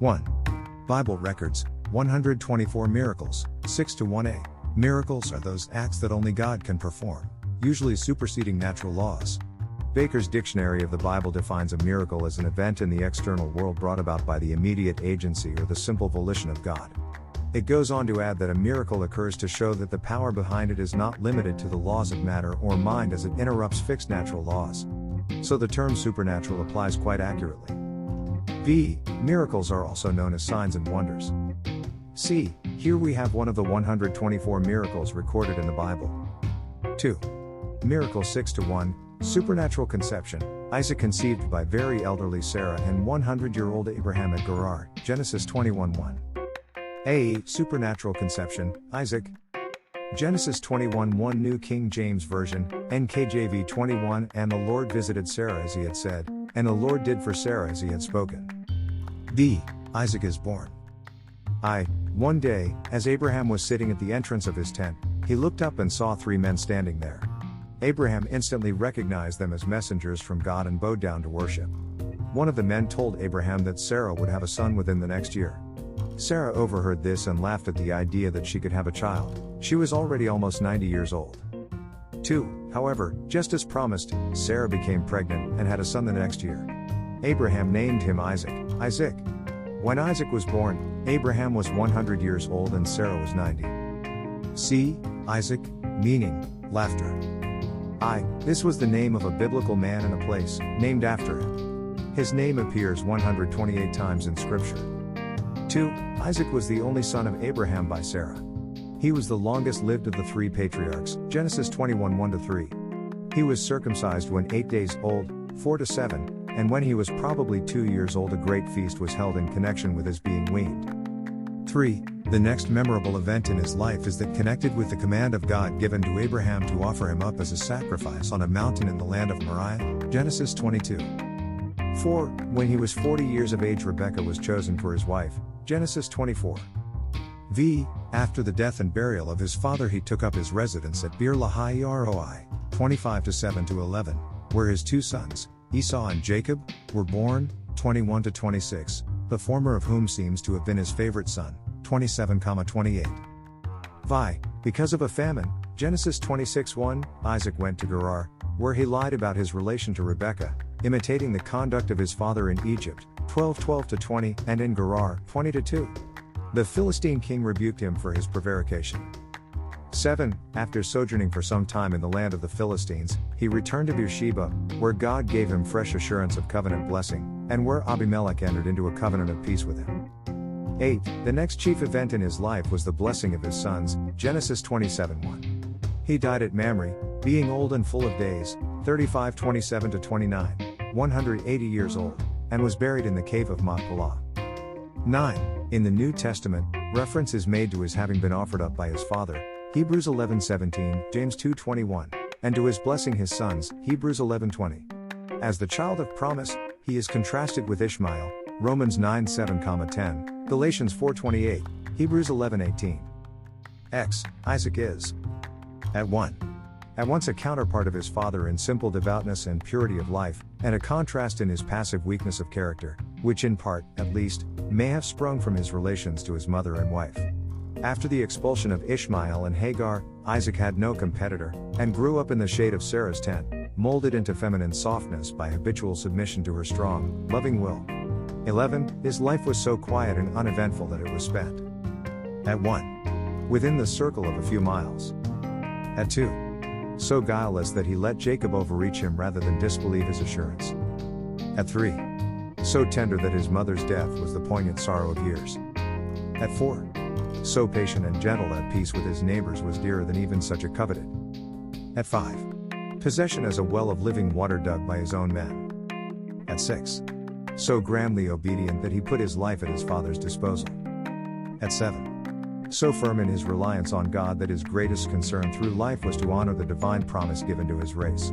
1. Bible records, 124 miracles, 6 to 1a. Miracles are those acts that only God can perform, usually superseding natural laws. Baker's Dictionary of the Bible defines a miracle as an event in the external world brought about by the immediate agency or the simple volition of God. It goes on to add that a miracle occurs to show that the power behind it is not limited to the laws of matter or mind as it interrupts fixed natural laws. So the term supernatural applies quite accurately. B. Miracles are also known as signs and wonders. C. Here we have one of the 124 miracles recorded in the Bible. 2. Miracle 6 to 1, supernatural conception. Isaac conceived by very elderly Sarah and 100-year-old Abraham at Gerar, Genesis 21:1. A. Supernatural conception, Isaac. Genesis 21:1 New King James Version, NKJV 21 And the Lord visited Sarah as he had said, and the Lord did for Sarah as he had spoken. B. Isaac is born. One day, as Abraham was sitting at the entrance of his tent, he looked up and saw 3 men standing there. Abraham instantly recognized them as messengers from God and bowed down to worship. One of the men told Abraham that Sarah would have a son within the next year. Sarah overheard this and laughed at the idea that she could have a child. She was already almost 90 years old. 2. However, just as promised, Sarah became pregnant and had a son the next year. Abraham named him Isaac. When Isaac was born, Abraham was 100 years old and Sarah was 90. C. Isaac, meaning, laughter. This was the name of a biblical man and a place, named after him. His name appears 128 times in Scripture. 2. Isaac was the only son of Abraham by Sarah. He was the longest lived of the 3 patriarchs, Genesis 21:1-3. He was circumcised when 8 days old, 4 to 7, and when he was probably 2 years old a great feast was held in connection with his being weaned. 3. The next memorable event in his life is that connected with the command of God given to Abraham to offer him up as a sacrifice on a mountain in the land of Moriah, Genesis 22. 4. When he was 40 years of age Rebekah was chosen for his wife, Genesis 24. V. After the death and burial of his father he took up his residence at Beer Lahai Roi, 25-7-11, where his 2 sons, Esau and Jacob, were born, 21-26, the former of whom seems to have been his favorite son, 27-28. Vi. Because of a famine, Genesis 26:1, Isaac went to Gerar, where he lied about his relation to Rebekah, imitating the conduct of his father in Egypt, 12:12-20, and in Gerar, 20-2. The Philistine king rebuked him for his prevarication. 7. After sojourning for some time in the land of the Philistines, he returned to Beersheba, where God gave him fresh assurance of covenant blessing, and where Abimelech entered into a covenant of peace with him. 8. The next chief event in his life was the blessing of his sons, Genesis 27:1. He died at Mamre, being old and full of days, 35:27-29, 180 years old, and was buried in the cave of Machpelah. 9. In the New Testament, reference is made to his having been offered up by his father, Hebrews 11:17, James 2:21, and to his blessing his sons, Hebrews 11:20. As the child of promise, he is contrasted with Ishmael, Romans 9:7-10, Galatians 4:28, Hebrews 11:18. Isaac is at once a counterpart of his father in simple devoutness and purity of life, and a contrast in his passive weakness of character, which in part, at least, may have sprung from his relations to his mother and wife. After the expulsion of Ishmael and Hagar, Isaac had no competitor, and grew up in the shade of Sarah's tent, molded into feminine softness by habitual submission to her strong, loving will. 11. His life was so quiet and uneventful that it was spent at 1. Within the circle of a few miles. At 2. So guileless that he let Jacob overreach him rather than disbelieve his assurance. At 3. So tender that his mother's death was the poignant sorrow of years. At 4. So patient and gentle at peace with his neighbors was dearer than even such a coveted. At 5. Possession as a well of living water dug by his own men. At 6. So grandly obedient that he put his life at his father's disposal. At 7. So firm in his reliance on God that his greatest concern through life was to honor the divine promise given to his race.